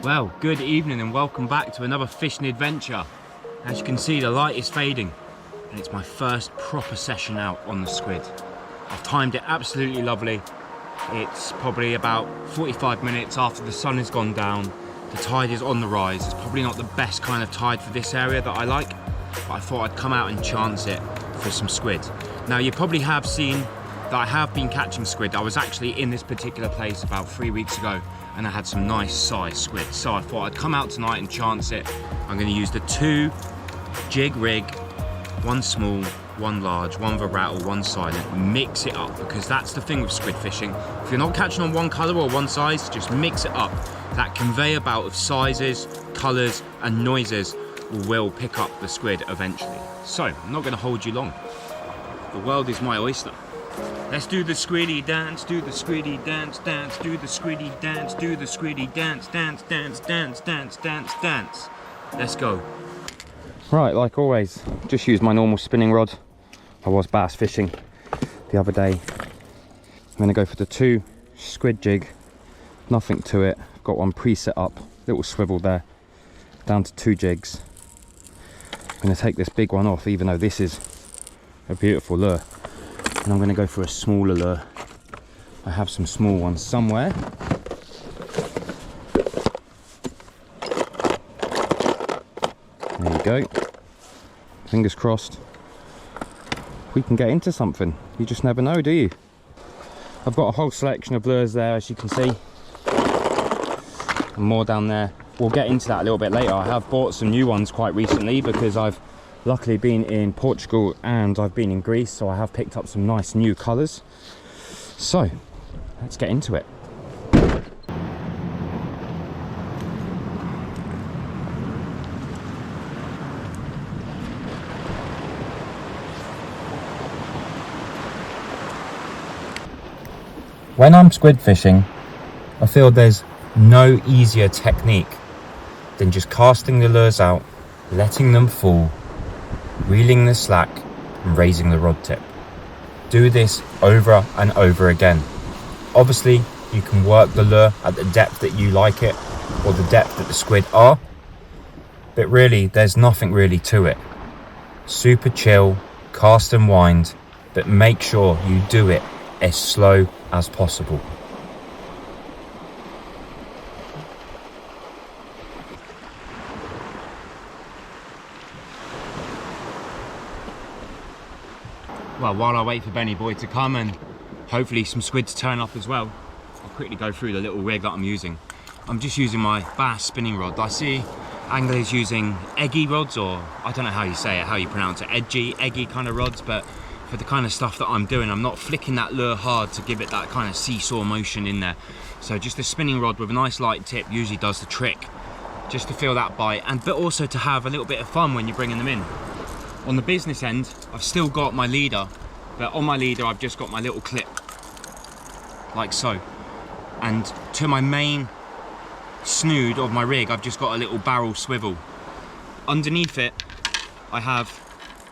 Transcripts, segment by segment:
Well, good evening and welcome back to another fishing adventure. As you can see, the light is fading and it's my first proper session out on the squid. I've timed it absolutely lovely. It's probably about 45 minutes after the sun has gone down. The tide is on the rise. It's probably not the best kind of tide for this area that I like, but I thought I'd come out and chance it for some squid. Now, you probably have seen that I have been catching squid. I was actually in this particular place about 3 weeks ago and I had some nice size squid. So I thought I'd come out tonight and chance it. I'm gonna use the 2 jig rig, 1 small, 1 large, 1 with a rattle, 1 silent. Mix it up, because that's the thing with squid fishing. If you're not catching on one color or one size, just mix it up. That conveyor belt of sizes, colors, and noises will pick up the squid eventually. So, I'm not gonna hold you long. The world is my oyster. Let's do the squiddy dance, do the squiddy dance, dance, do the squiddy dance, do the squiddy dance, dance, dance, dance, dance, dance, dance. Let's go. Right, like always, just use my normal spinning rod. I was bass fishing the other day. I'm gonna go for the 2 squid jig, nothing to it. I've got one preset up, little swivel there, down to 2 jigs. I'm gonna take this big one off, even though this is a beautiful lure. And I'm going to go for a smaller lure. I have some small ones somewhere. There you go. Fingers crossed we can get into something. You just never know, do you? I've got a whole selection of lures there, as you can see. And more down there. We'll get into that a little bit later. I have bought some new ones quite recently because I've luckily been in Portugal and I've been in Greece, so I have picked up some nice new colours. So let's get into it. When I'm squid fishing, I feel there's no easier technique than just casting the lures out, letting them fall, reeling the slack and raising the rod tip. Do this over and over again. Obviously, you can work the lure at the depth that you like it or the depth that the squid are, but really there's nothing really to it. Super chill, cast and wind, but make sure you do it as slow as possible. Well, while I wait for Benny Boy to come and hopefully some squids turn up as well, I'll quickly go through the little rig that I'm using. I'm just using my bass spinning rod. I see anglers using eggy rods, or I don't know how you say it, how you pronounce it, eggy kind of rods, but for the kind of stuff that I'm doing, I'm not flicking that lure hard to give it that kind of seesaw motion in there. So just a spinning rod with a nice light tip usually does the trick, just to feel that bite, but also to have a little bit of fun when you're bringing them in. On the business end, I've still got my leader, but on my leader I've just got my little clip, like so. And to my main snood of my rig, I've just got a little barrel swivel. Underneath it, I have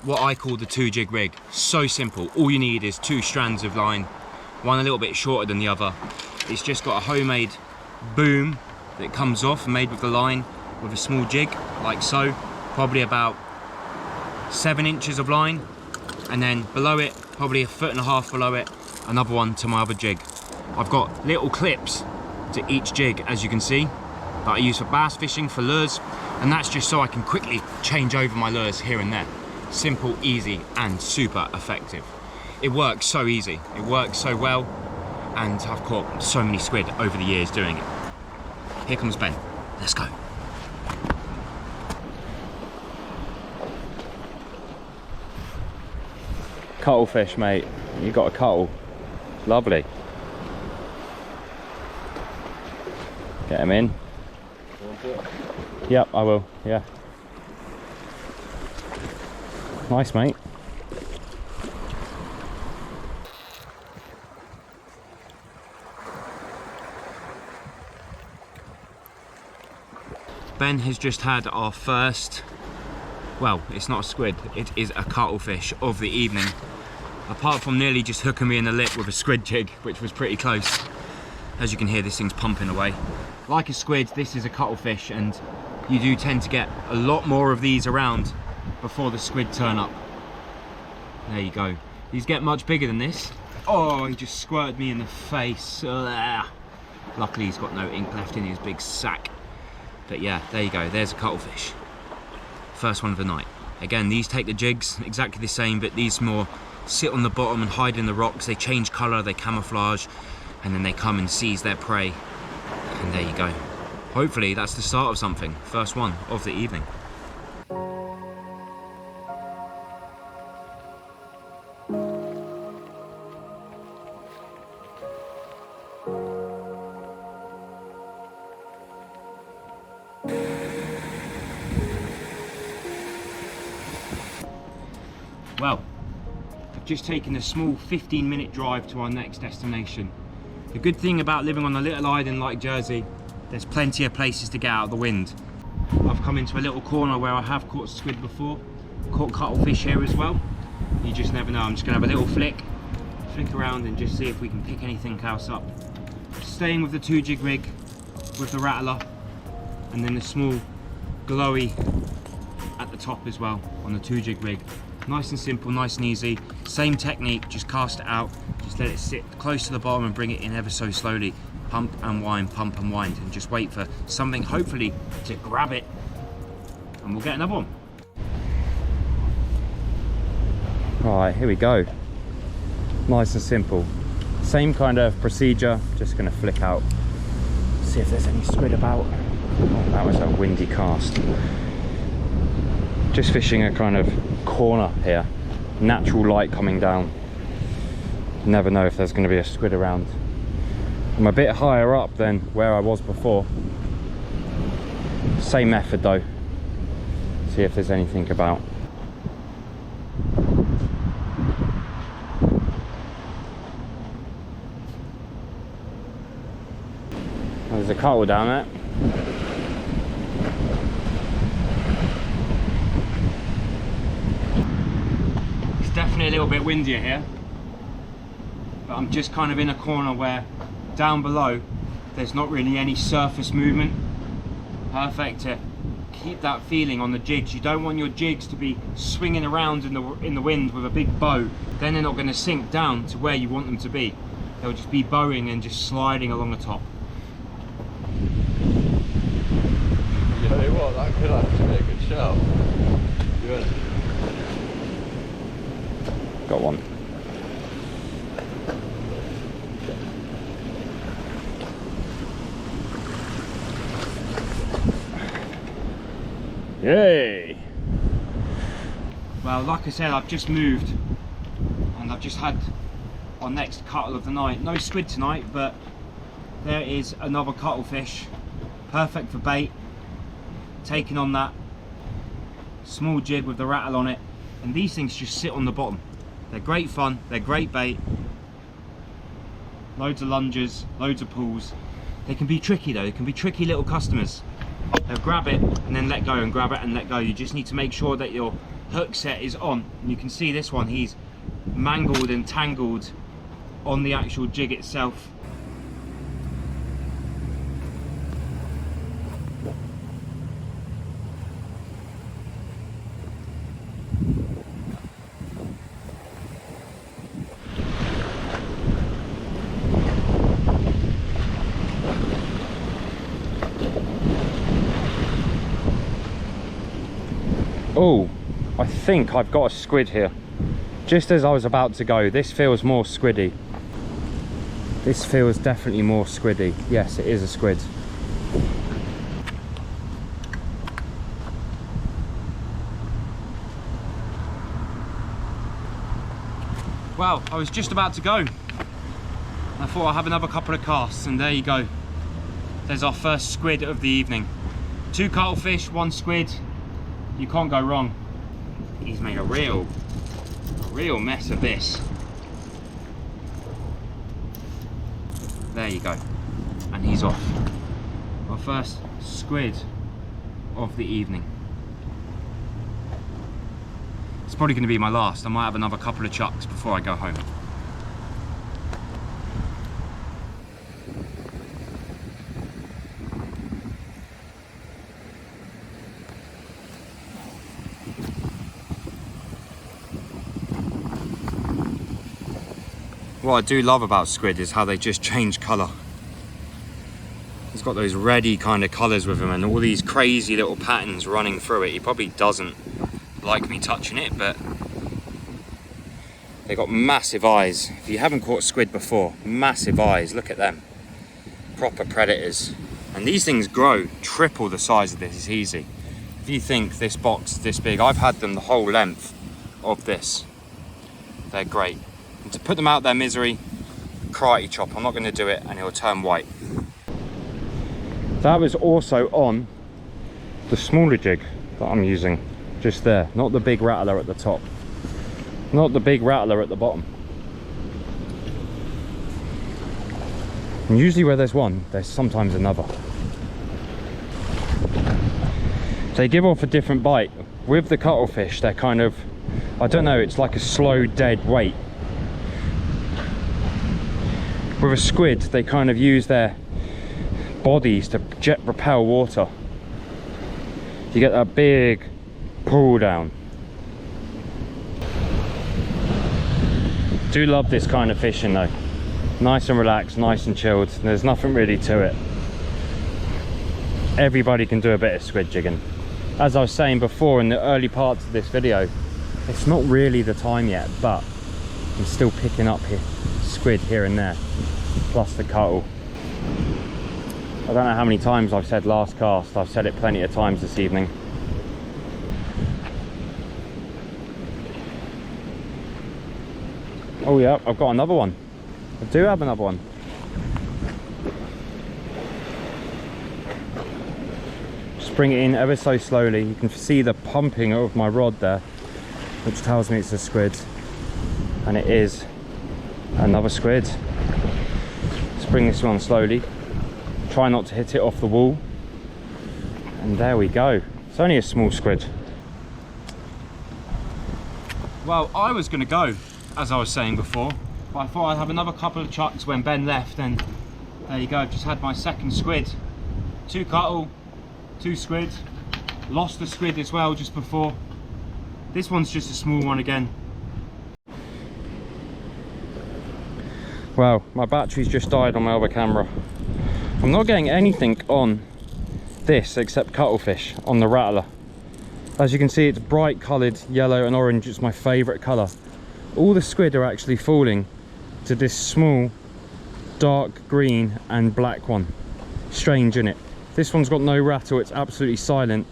what I call the 2 jig rig. So simple, all you need is 2 strands of line, one a little bit shorter than the other. It's just got a homemade boom that comes off, made with the line, with a small jig, like so, probably about 7 inches of line, and then below it, probably 1.5 feet below it, another one to my other jig. I've got little clips to each jig, as you can see, that I use for bass fishing, for lures, and that's just so I can quickly change over my lures here and there. Simple, easy, and super effective. It works so easy, it works so well, and I've caught so many squid over the years doing it. Here comes Ben, let's go. Cuttlefish, mate. You got a cuttle. Lovely. Get him in. Yep, I will. Yeah. Nice, mate. Ben has just had our first, well, it's not a squid, it is a cuttlefish of the evening. Apart from nearly just hooking me in the lip with a squid jig, which was pretty close. As you can hear, this thing's pumping away. Like a squid, this is a cuttlefish, and you do tend to get a lot more of these around before the squid turn up. There you go. These get much bigger than this. Oh, he just squirted me in the face. Ugh. Luckily he's got no ink left in his big sack. But yeah, there you go, there's a cuttlefish. First one of the night. Again, these take the jigs, exactly the same, but these more sit on the bottom and hide in the rocks. They change colour, they camouflage, and then they come and seize their prey. And there you go. Hopefully that's the start of something. First one of the evening. Well, I've just taken a small 15-minute drive to our next destination. The good thing about living on a little island like Jersey, there's plenty of places to get out of the wind. I've come into a little corner where I have caught squid before, caught cuttlefish here as well. You just never know. I'm just gonna have a little flick around and just see if we can pick anything else up. Staying with the 2-jig rig, with the rattler, and then the small glowy at the top as well on the 2-jig rig. Nice and simple, nice and easy. Same technique, just cast it out, just let it sit close to the bottom and bring it in ever so slowly. Pump and wind, and just wait for something hopefully to grab it, and we'll get another one. Alright, here we go. Nice and simple. Same kind of procedure, just gonna flick out, see if there's any squid about. Oh, that was a windy cast. Just fishing a kind of corner here, natural light coming down. Never know if there's going to be a squid around. I'm a bit higher up than where I was before. Same method though. See if there's anything about. There's a cuttle down there. Definitely a little bit windier here, but I'm just kind of in a corner where down below there's not really any surface movement. Perfect to keep that feeling on the jigs. You don't want your jigs to be swinging around in the wind with a big bow, then they're not going to sink down to where you want them to be. They'll just be bowing and just sliding along the top. You know what, that could actually be a good show. Good. Got one. Yay! Well, like I said, I've just moved and I've just had our next cuttle of the night. No squid tonight, but there is another cuttlefish. Perfect for bait. Taking on that small jig with the rattle on it, and these things just sit on the bottom. They're great fun, they're great bait. Loads of lunges, loads of pulls. They can be tricky though, they can be tricky little customers. They'll grab it and then let go, and grab it and let go. You just need to make sure that your hook set is on. And you can see this one, he's mangled and tangled on the actual jig itself. Oh, I think I've got a squid here. Just as I was about to go, this feels more squiddy. This feels definitely more squiddy. Yes, it is a squid. Well, I was just about to go. I thought I'd have another couple of casts, and there you go. There's our first squid of the evening. 2 cuttlefish, 1 squid. You can't go wrong. He's made a real mess of this. There you go. And he's off. Our first squid of the evening. It's probably going to be my last. I might have another couple of chucks before I go home. What I do love about squid is how they just change colour. He's got those reddy kind of colours with him and all these crazy little patterns running through it. He probably doesn't like me touching it, but they've got massive eyes. If you haven't caught squid before, massive eyes, look at them. Proper predators. And these things grow triple the size of this, it's easy. If you think this box is this big, I've had them the whole length of this. They're great. And to put them out their misery, karate chop. I'm not going to do it and it'll turn white. That was also on the smaller jig that I'm using, just there, not the big rattler at the top, not the big rattler at the bottom. And usually where there's one, there's sometimes another. They give off a different bite. With the cuttlefish, they're kind of, I don't know, it's like a slow dead weight. With a squid, they kind of use their bodies to jet propel water. You get that big pull down. Do love this kind of fishing though. Nice and relaxed, nice and chilled. There's nothing really to it. Everybody can do a bit of squid jigging. As I was saying before in the early parts of this video, it's not really the time yet, but I'm still picking up squid here and there, plus the cuttle. I don't know how many times I've said last cast. I've said it plenty of times this evening. Oh yeah, I've got another one. I do have another one. Just bring it in ever so slowly. You can see the pumping of my rod there, which tells me it's a squid. And it is another squid. Let's bring this one slowly. Try not to hit it off the wall. And there we go. It's only a small squid. Well, I was going to go, as I was saying before, but I thought I'd have another couple of chucks when Ben left, and there you go. I've just had my second squid. 2 cuttle, 2 squid. Lost the squid as well just before. This one's just a small one again. Well, my battery's just died on my other camera. I'm not getting anything on this except cuttlefish on the rattler. As you can see, it's bright coloured yellow and orange. It's my favourite colour. All the squid are actually falling to this small dark green and black one. Strange, isn't it? This one's got no rattle, it's absolutely silent.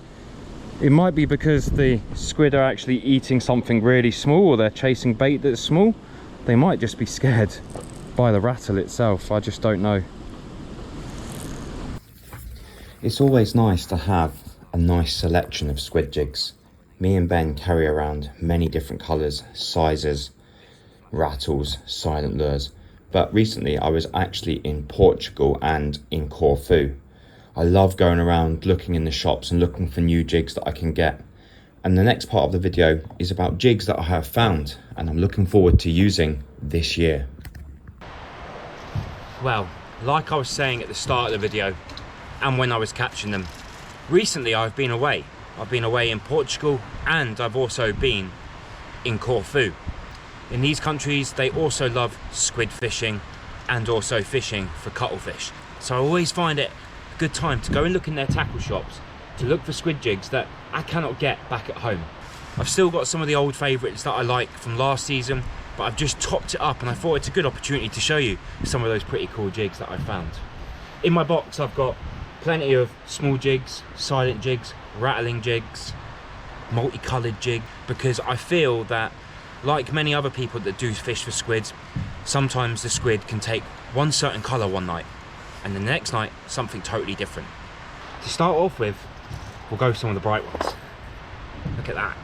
It might be because the squid are actually eating something really small, or they're chasing bait that's small. They might just be scared by the rattle itself. I just don't know. It's always nice to have a nice selection of squid jigs. Me and Ben carry around many different colours, sizes, rattles, silent lures. But recently I was actually in Portugal and in Corfu. I love going around looking in the shops and looking for new jigs that I can get. And the next part of the video is about jigs that I have found and I'm looking forward to using this year. Well, like I was saying at the start of the video, and when I was catching them, recently I've been away. I've been away in Portugal and I've also been in Corfu. In these countries, they also love squid fishing and also fishing for cuttlefish. So I always find it a good time to go and look in their tackle shops to look for squid jigs that I cannot get back at home. I've still got some of the old favourites that I like from last season, but I've just topped it up and I thought it's a good opportunity to show you some of those pretty cool jigs that I found. In my box, I've got plenty of small jigs, silent jigs, rattling jigs, multicoloured jig, because I feel that, like many other people that do fish for squids, sometimes the squid can take one certain colour one night and the next night something totally different. To start off with, we'll go some of the bright ones. Look at that.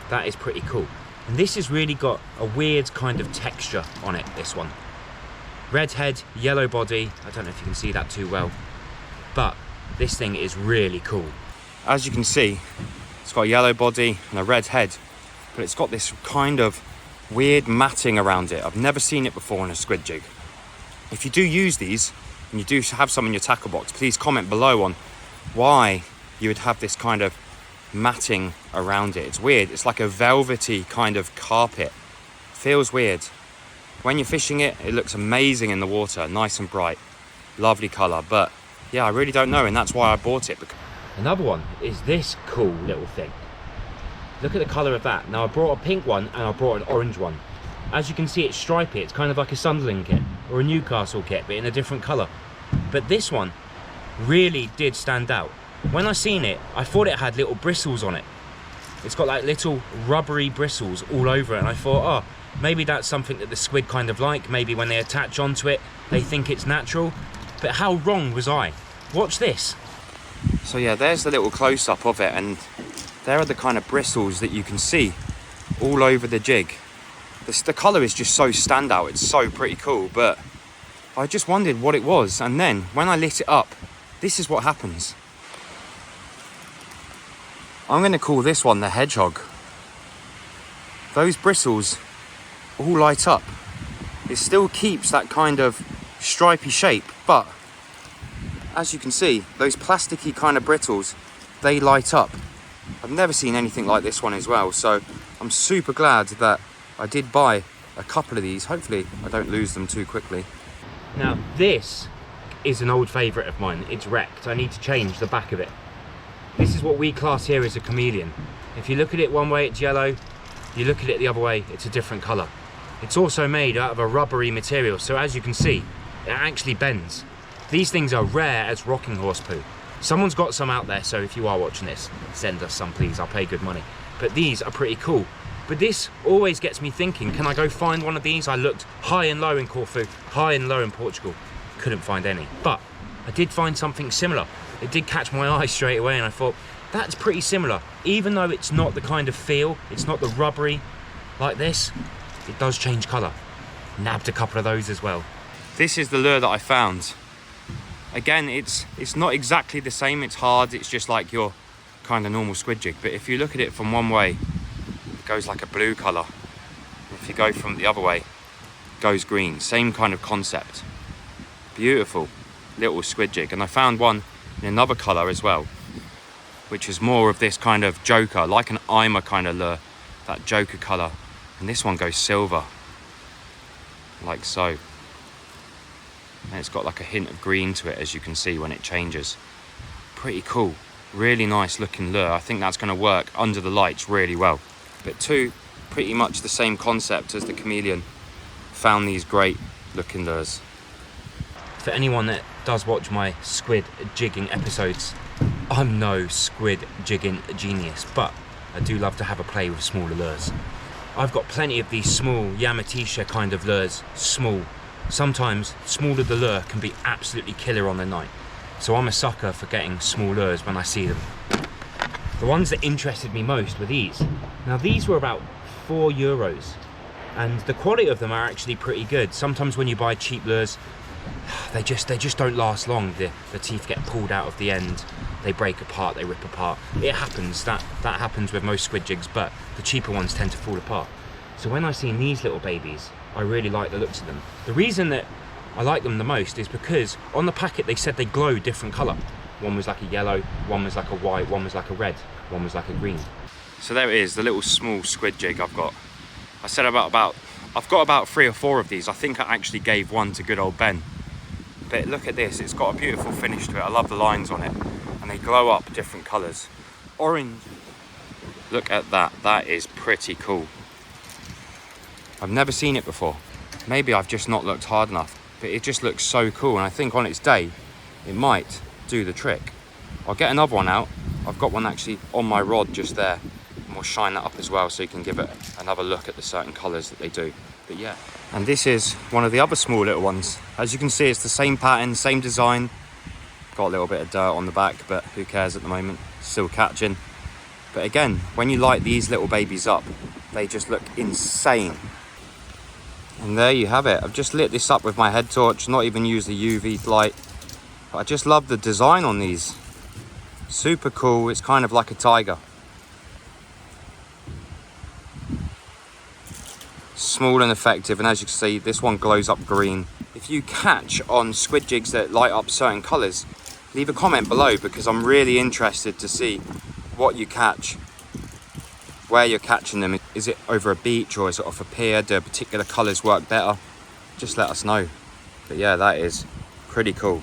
That is pretty cool. And this has really got a weird kind of texture on it, this one. Red head, yellow body. I don't know if you can see that too well, but this thing is really cool. As you can see, it's got a yellow body and a red head, but it's got this kind of weird matting around it. I've never seen it before in a squid jig. If you do use these, and you do have some in your tackle box, please comment below on why you would have this kind of matting around it. It's weird. It's like a velvety kind of carpet. Feels weird. When you're fishing it, it looks amazing in the water, nice and bright, lovely colour. But yeah, I really don't know, and that's why I bought it. Another one is this cool little thing. Look at the colour of that. Now I brought a pink one and I brought an orange one. As you can see, it's stripy. It's kind of like a Sunderland kit or a Newcastle kit, but in a different colour. But this one really did stand out. When I seen it, I thought it had little bristles on it. It's got like little rubbery bristles all over it, and I thought, oh, maybe that's something that the squid kind of like. Maybe when they attach onto it, they think it's natural. But how wrong was I? Watch this. So yeah, there's the little close-up of it, and there are the kind of bristles that you can see all over the jig. The colour is just so standout, it's so pretty cool, but I just wondered what it was, and then when I lit it up, this is what happens. I'm going to call this one the hedgehog. Those bristles all light up. It still keeps that kind of stripy shape, but as you can see, those plasticky kind of brittles, they light up. I've never seen anything like this one as well, so I'm super glad that I did buy a couple of these. Hopefully I don't lose them too quickly. Now this is an old favourite of mine. It's wrecked. I need to change the back of it. This is what we class here as a chameleon. If you look at it one way, it's yellow. You look at it the other way, it's a different colour. It's also made out of a rubbery material, so as you can see, it actually bends. These things are rare as rocking horse poo. Someone's got some out there, so if you are watching this, send us some please, I'll pay good money. But these are pretty cool. But this always gets me thinking, can I go find one of these? I looked high and low in Corfu, high and low in Portugal, couldn't find any. But I did find something similar. It did catch my eye straight away, and I thought, that's pretty similar. Even though it's not the kind of feel, it's not the rubbery like this, it does change colour. Nabbed a couple of those as well. This is the lure that I found. Again, it's not exactly the same, it's hard, it's just like your kind of normal squid jig. But if you look at it from one way, it goes like a blue colour. If you go from the other way, it goes green. Same kind of concept. Beautiful little squid jig. And I found one in another colour as well, which is more of this kind of joker, like an Imer kind of lure, that joker colour. And this one goes silver, like so. And it's got like a hint of green to it, as you can see when it changes. Pretty cool, really nice looking lure. I think that's going to work under the lights really well. But two, pretty much the same concept as the chameleon. Found these great looking lures. For anyone that does watch my squid jigging episodes, I'm no squid jigging genius, but I do love to have a play with smaller lures. I've got plenty of these small Yamatisha kind of lures, small. Sometimes smaller the lure can be absolutely killer on the night. So I'm a sucker for getting small lures when I see them. The ones that interested me most were these. Now these were about €4, and the quality of them are actually pretty good. Sometimes when you buy cheap lures, they just don't last long. The teeth get pulled out of the end, they break apart, they rip apart. It happens, that happens with most squid jigs, but the cheaper ones tend to fall apart. So when I seen these little babies, I really like the looks of them. The reason that I like them the most is because on the packet they said they glow different colour. One was like a yellow, one was like a white, one was like a red, one was like a green. So there it is, the little small squid jig I've got. I said I've got about 3 or 4 of these. I think I actually gave one to good old Ben. But look at this, it's got a beautiful finish to it. I love the lines on it, and they glow up different colours. Orange. Look at that, that is pretty cool. I've never seen it before. Maybe I've just not looked hard enough, but it just looks so cool, and I think on its day, it might do the trick. I'll get another one out. I've got one actually on my rod just there, and we'll shine that up as well so you can give it another look at the certain colours that they do. But yeah. And this is one of the other small little ones. As you can see, it's the same pattern, same design. Got a little bit of dirt on the back, but who cares at the moment? Still catching. But again, when you light these little babies up, they just look insane. And there you have it. I've just lit this up with my head torch, not even used the UV light. But I just love the design on these. Super cool. It's kind of like a tiger. Small and effective, and as you can see, this one glows up green. If you catch on squid jigs that light up certain colours, leave a comment below, because I'm really interested to see what you catch, where you're catching them. Is it over a beach or is it off a pier? Do particular colours work better? just let us know. But yeah, that is pretty cool.